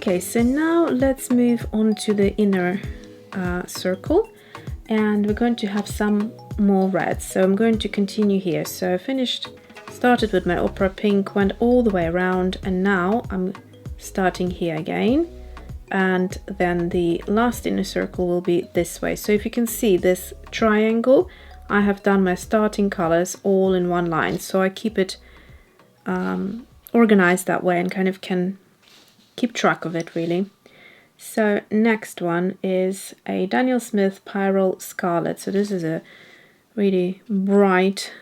Okay, so now let's move on to the inner circle, and we're going to have some more reds. So I'm going to continue here. So I started with my opera pink, went all the way around, and now I'm starting here again. And then the last inner circle will be this way. So if you can see this triangle, I have done my starting colors all in one line. So I keep it organized that way and kind of can keep track of it really. So next one is a Daniel Smith Pyrrole Scarlet. So this is a really bright,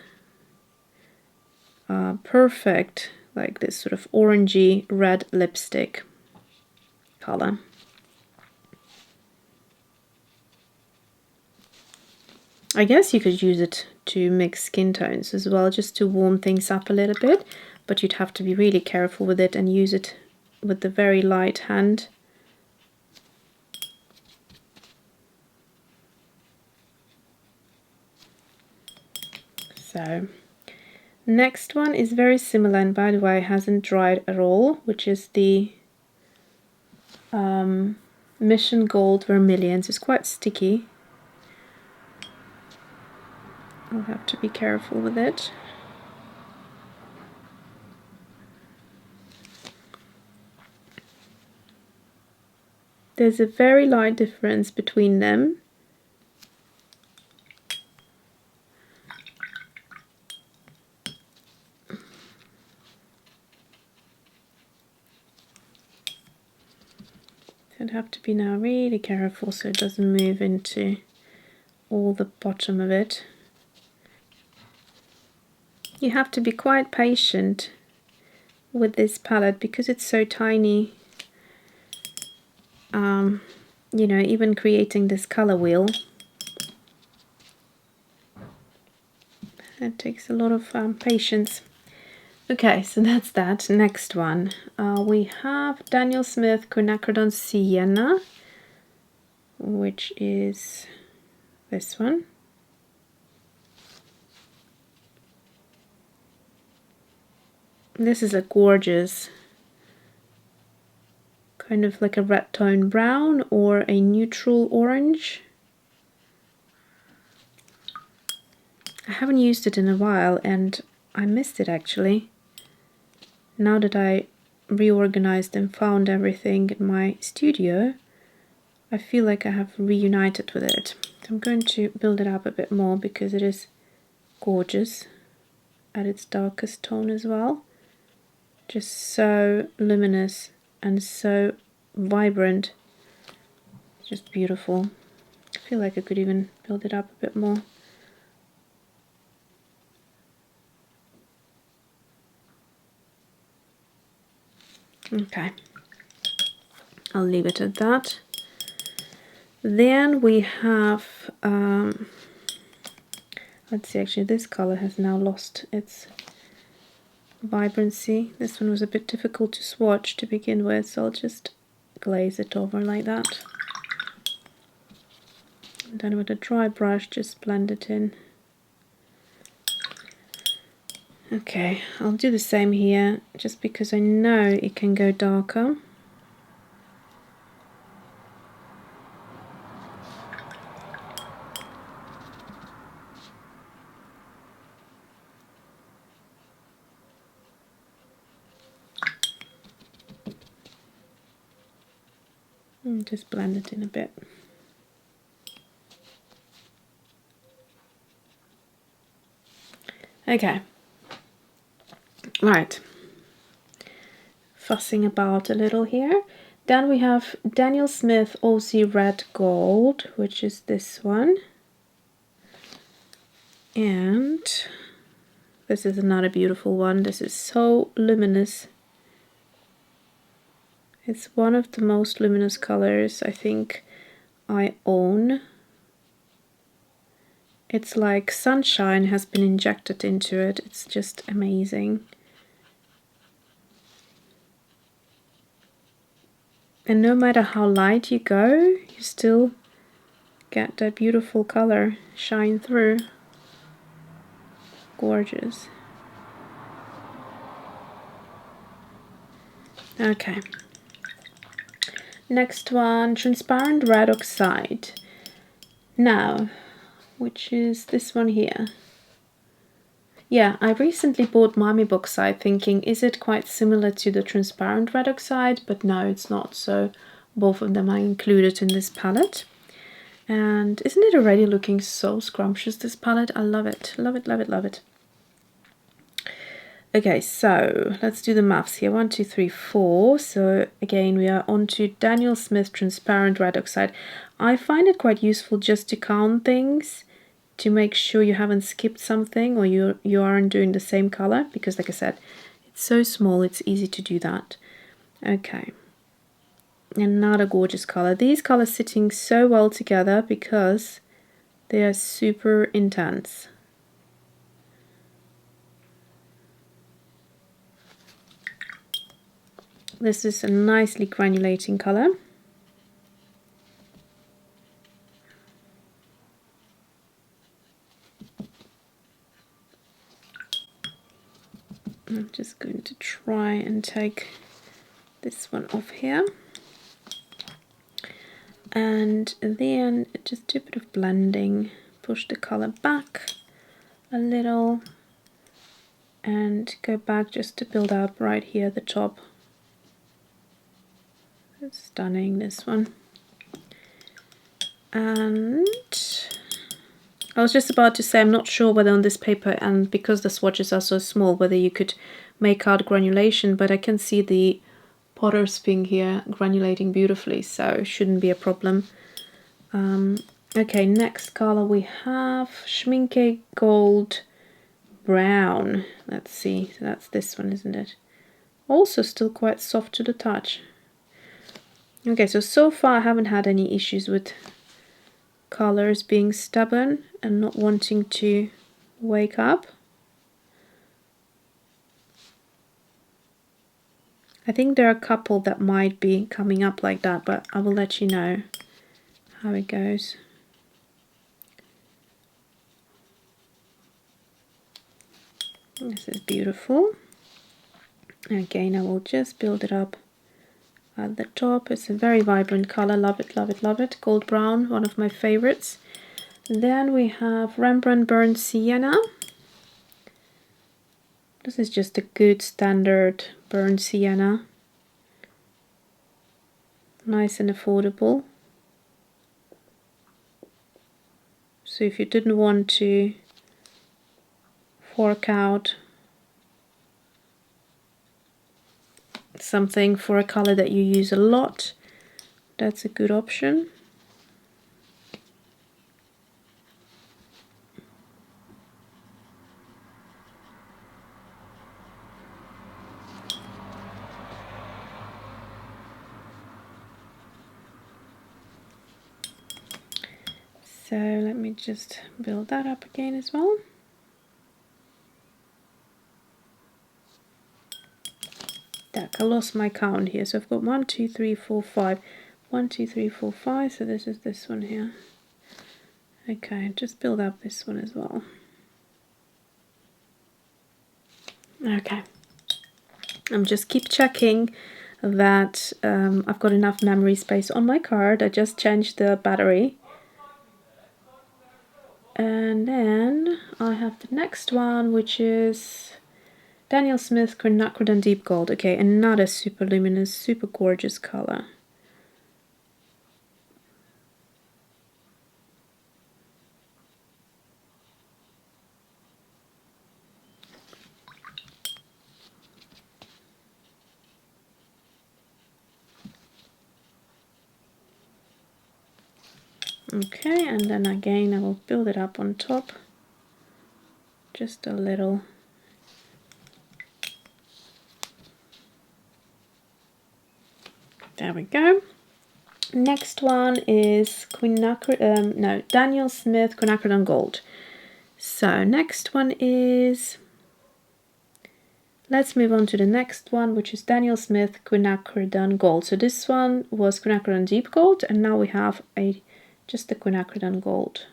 perfect, like this sort of orangey red lipstick color. I guess you could use it to mix skin tones as well, just to warm things up a little bit, but you'd have to be really careful with it and use it with the very light hand. So next one is very similar, and by the way hasn't dried at all, which is the Misson Gold Vermilion. So it's quite sticky. I'll have to be careful with it. There's a very light difference between them. I'd have to be now really careful so it doesn't move into all the bottom of it. You have to be quite patient with this palette because it's so tiny. You know, even creating this color wheel, it takes a lot of patience. Okay, so that's that. Next one, we have Daniel Smith Quinacridone Sienna, which is this one. This is a gorgeous, kind of like a red tone brown or a neutral orange. I haven't used it in a while and I missed it actually. Now that I reorganized and found everything in my studio, I feel like I have reunited with it. So I'm going to build it up a bit more because it is gorgeous at its darkest tone as well. Just so luminous and so vibrant. Just beautiful. I feel like I could even build it up a bit more. Okay, I'll leave it at that. Then we have, let's see, actually this color has now lost its vibrancy. This one was a bit difficult to swatch to begin with, so I'll just glaze it over like that. And then with a dry brush, just blend it in. Okay, I'll do the same here, just because I know it can go darker. And just blend it in a bit. Okay. Right. Fussing about a little here. Then we have Daniel Smith Aussie Red Gold, which is this one. And this is another beautiful one. This is so luminous. It's one of the most luminous colors I think I own. It's like sunshine has been injected into it. It's just amazing. And no matter how light you go, you still get that beautiful color shine through. Gorgeous. Okay. Next one, transparent red oxide. Now, which is this one here. Yeah, I recently bought Miami Bauxite thinking, is it quite similar to the transparent red oxide? But no, it's not. So both of them are included in this palette. And isn't it already looking so scrumptious, this palette? I love it. Love it, love it, love it. Okay, so let's do the maths here. 1, 2, 3, 4. So again, we are on to Daniel Smith Transparent Red Oxide. I find it quite useful just to count things, to make sure you haven't skipped something or you aren't doing the same color, because like I said, it's so small, it's easy to do that. Okay, another gorgeous color. These colors sitting so well together because they are super intense. This is a nicely granulating color. I'm just going to try and take this one off here. And then just do a bit of blending. Push the color back a little and go back just to build up right here at the top. It's stunning, this one. And I was just about to say, I'm not sure whether on this paper, and because the swatches are so small, whether you could make out granulation, but I can see the potter's thing here granulating beautifully, so shouldn't be a problem. Okay, next color we have Schmincke Gold Brown. Let's see, so that's this one, isn't it? Also still quite soft to the touch. Okay, so far I haven't had any issues with colors being stubborn and not wanting to wake up. I think there are a couple that might be coming up like that, but I will let you know how it goes. This is beautiful. Again, I will just build it up at the top. It's a very vibrant color. Love it, love it, love it. Gold brown, one of my favorites. Then we have Rembrandt Burnt Sienna. This is just a good standard burnt sienna. Nice and affordable. So if you didn't want to fork out something for a color that you use a lot, that's a good option. So let me just build that up again as well. I lost my count here, so I've got 1, 2, 3, 4, 5. 1, 2, 3, 4, 5. So this is this one here. Okay, just build up this one as well. Okay, I'm just keep checking that I've got enough memory space on my card. I just changed the battery. And then I have the next one, which is Daniel Smith Quinacridone Deep Gold. Okay, another super luminous, super gorgeous color. Okay, and then again I will build it up on top. Just a little. There we go. Next one is Daniel Smith Quinacridone Gold. So next one is, let's move on to the next one, which is Daniel Smith Quinacridone Gold. So this one was Quinacridone Deep Gold, and now we have just the Quinacridone Gold,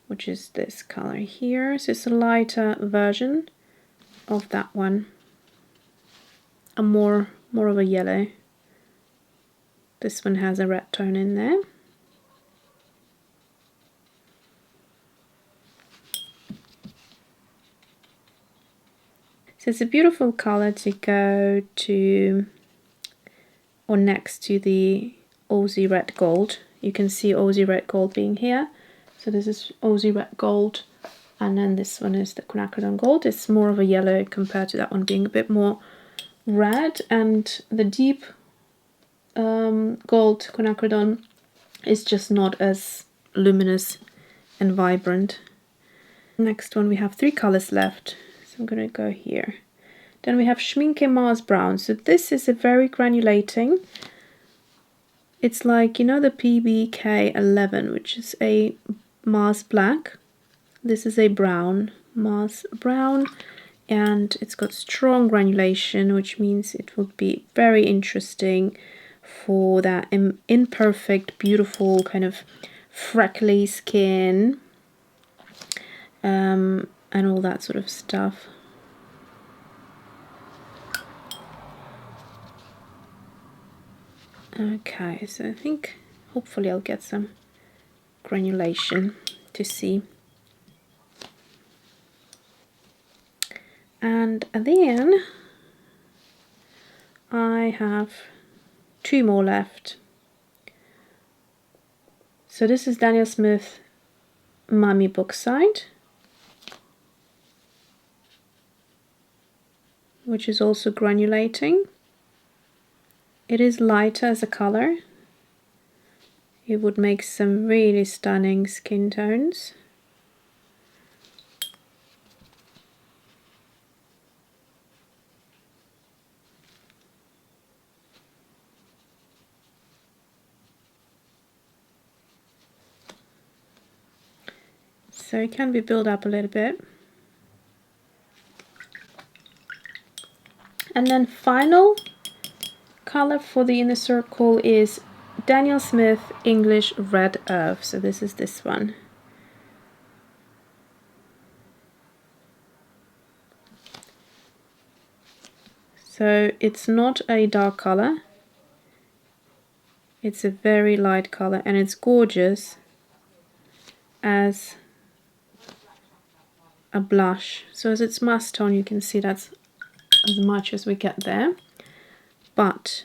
which is this color here. So it's a lighter version of that one, a more of a yellow. This one has a red tone in there. So it's a beautiful color to go to or next to the Aussie Red Gold. You can see Aussie Red Gold being here. So this is Aussie Red Gold, and then this one is the Quinacridone Gold. It's more of a yellow compared to that one being a bit more red, and the deep gold Quinacridone is just not as luminous and vibrant. Next one, we have 3 colors left, so I'm going to go here. Then we have Schmincke Mars Brown. So this is a very granulating. It's like, you know, the PBK11, which is a Mars Black. This is a brown, Mars Brown, and it's got strong granulation, which means it would be very interesting for that imperfect, beautiful kind of freckly skin, and all that sort of stuff. Okay, so I think hopefully I'll get some granulation to see. And then I have 2 more left. So this is Daniel Smith Mummy Bookside, which is also granulating. It is lighter as a color. It would make some really stunning skin tones. So it can be built up a little bit. And then final color for the inner circle is Daniel Smith English Red Earth. So this is this one. So it's not a dark color. It's a very light color, and it's gorgeous as a blush. So as it's mask tone, you can see that's as much as we get there. But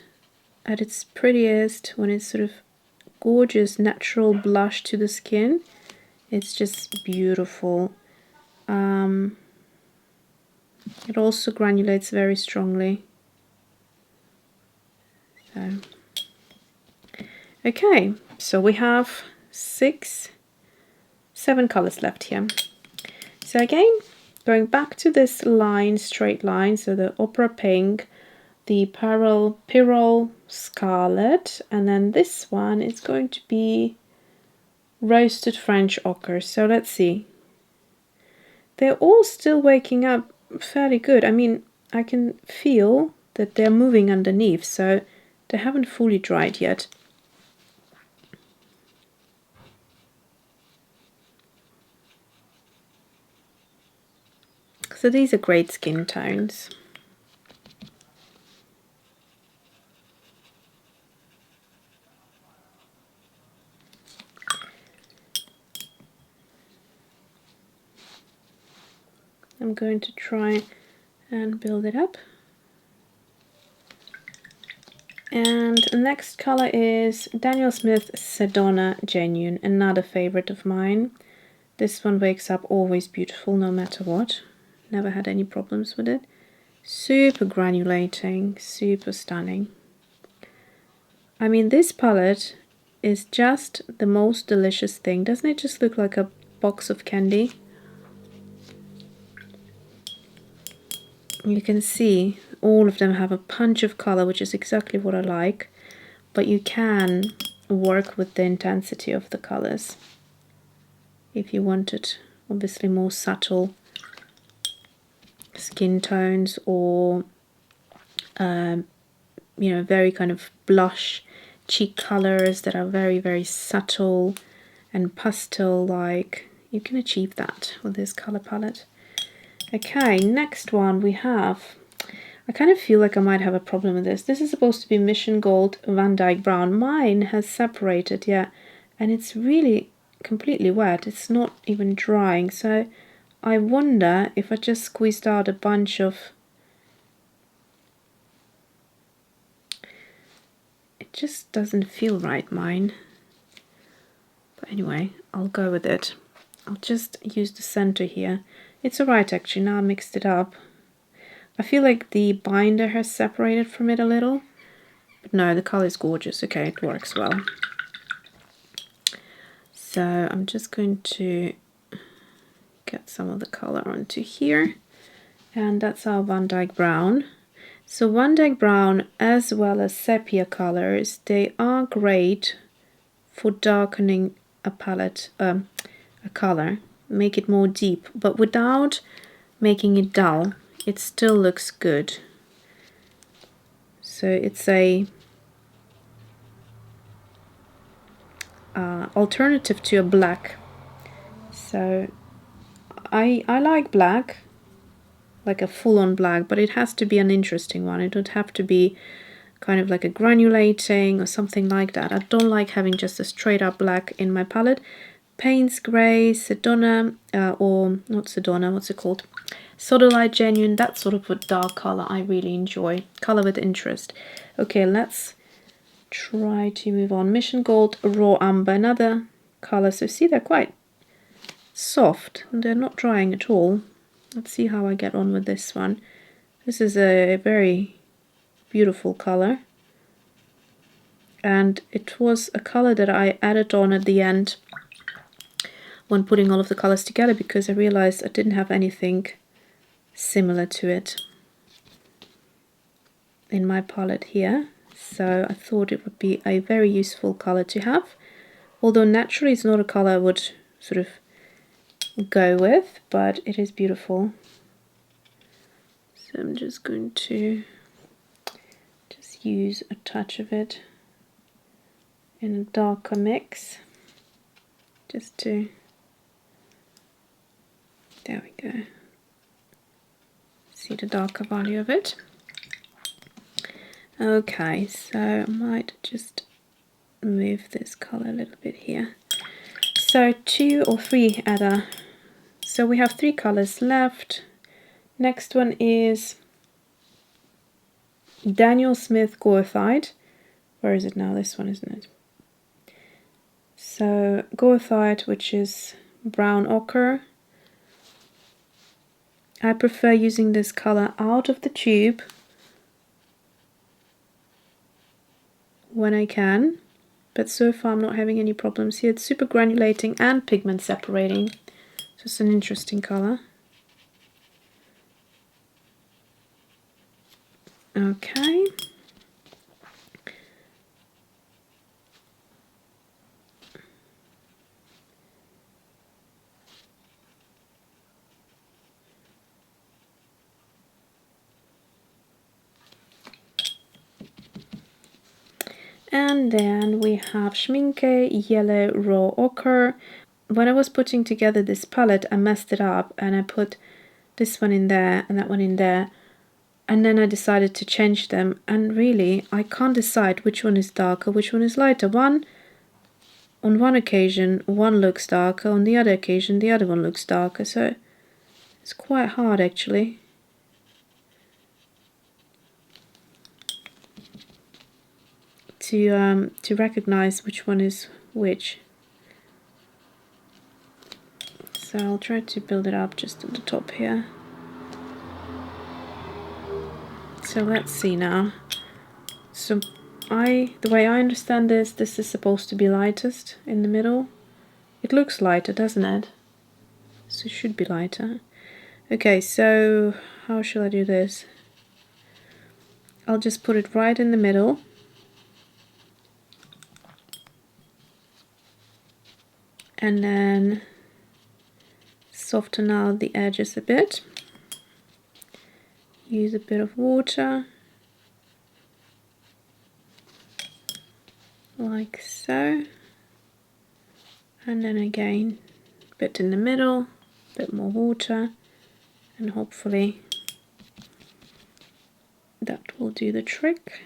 at its prettiest, when it's sort of gorgeous natural blush to the skin, it's just beautiful. It also granulates very strongly. So, okay, so we have 7 colors left here. So again, going back to this line, straight line, so the Opera Pink, the Pyrrole Scarlet, and then this one is going to be Roasted French Ochre. So let's see. They're all still waking up fairly good. I mean, I can feel that they're moving underneath, so they haven't fully dried yet. So these are great skin tones. I'm going to try and build it up. And the next color is Daniel Smith Sedona Genuine, another favorite of mine. This one wakes up always beautiful no matter what. Never had any problems with it. Super granulating, super stunning. I mean, this palette is just the most delicious thing. Doesn't it just look like a box of candy? You can see all of them have a punch of color, which is exactly what I like, but you can work with the intensity of the colors if you wanted obviously more subtle skin tones, or you know, very kind of blush cheek colors that are very, very subtle and pastel like. You can achieve that with this color palette. Okay, next one we have, I kind of feel like I might have a problem with this. This is supposed to be Mission Gold Van Dyke Brown. Mine has separated, yeah, and it's really completely wet. It's not even drying, so I wonder if I just squeezed out a bunch of... It just doesn't feel right, mine. But anyway, I'll go with it. I'll just use the center here. It's alright actually, now I mixed it up. I feel like the binder has separated from it a little. But no, the color is gorgeous. Okay, it works well. So I'm just going to get some of the color onto here. And that's our Van Dyke Brown. So Van Dyke Brown as well as sepia colors, they are great for darkening a palette, a color, make it more deep, but without making it dull. It still looks good. So it's a alternative to a black. So I like black, like a full-on black, but it has to be an interesting one. It would have to be kind of like a granulating or something like that. I don't like having just a straight up black in my palette. Payne's Grey, Sedona, or not Sedona, what's it called? Sodalite Genuine, that sort of a dark color I really enjoy. Color with interest. Okay, let's try to move on. Mission Gold Raw Amber, another color. So see, they're quite soft and they're not drying at all. Let's see how I get on with this one. This is a very beautiful color. And it was a color that I added on at the end when putting all of the colors together because I realized I didn't have anything similar to it in my palette here, so I thought it would be a very useful color to have, although naturally it's not a color I would sort of go with, but it is beautiful. So I'm just going to just use a touch of it in a darker mix just to, there we go, see the darker value of it. Okay, so I might just move this color a little bit here. So 2 or 3 other, so we have 3 colors left. Next one is Daniel Smith Goethite. Where is it now? This one, isn't it? So Goethite, which is brown ochre. I prefer using this color out of the tube when I can, but so far I'm not having any problems here. It's super granulating and pigment separating, so it's an interesting color. Okay. And then we have Schmincke Yellow Raw Ochre. When I was putting together this palette, I messed it up and I put this one in there and that one in there. And then I decided to change them. And really, I can't decide which one is darker, which one is lighter. On one occasion, one looks darker. On the other occasion, the other one looks darker. So it's quite hard, actually. To recognize which one is which. So I'll try to build it up just at the top here. So let's see now. So the way I understand this is supposed to be lightest in the middle. It looks lighter, doesn't it? So it should be lighter. Okay, so how shall I do this? I'll just put it right in the middle. And then soften out the edges a bit. Use a bit of water, like so. And then again, a bit in the middle, a bit more water, and hopefully that will do the trick.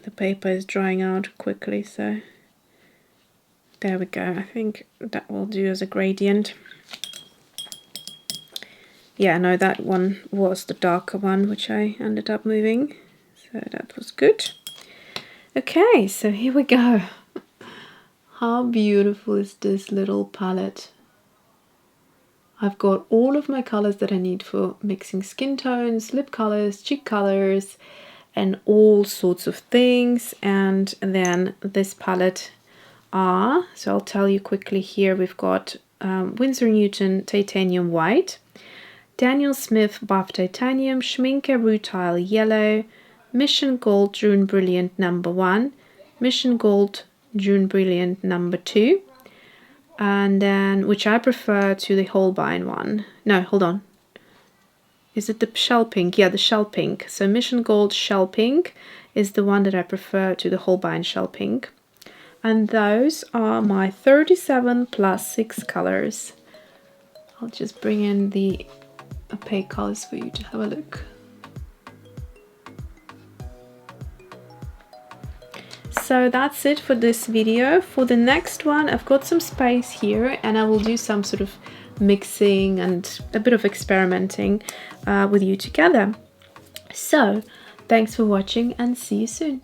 The paper is drying out quickly, so there we go. I think that will do as a gradient. Yeah, no, that one was the darker one, which I ended up moving, so that was good. Okay, so here we go. How beautiful is this little palette? I've got all of my colors that I need for mixing skin tones, lip colors, cheek colors, and all sorts of things. And then this palette so I'll tell you quickly here, we've got Winsor Newton Titanium White, Daniel Smith Buff Titanium, Schmincke Rutile Yellow, Mission Gold June Brilliant No. 1, Mission Gold June Brilliant No. 2, and then, which I prefer to the Holbein one. No, hold on. Is it the Shell Pink? Yeah, the Shell Pink. So Mission Gold Shell Pink is the one that I prefer to the Holbein Shell Pink. And those are my 37 plus 6 colors. I'll just bring in the opaque colors for you to have a look. So that's it for this video. For the next one, I've got some space here and I will do some sort of mixing and a bit of experimenting with you together. So thanks for watching and see you soon.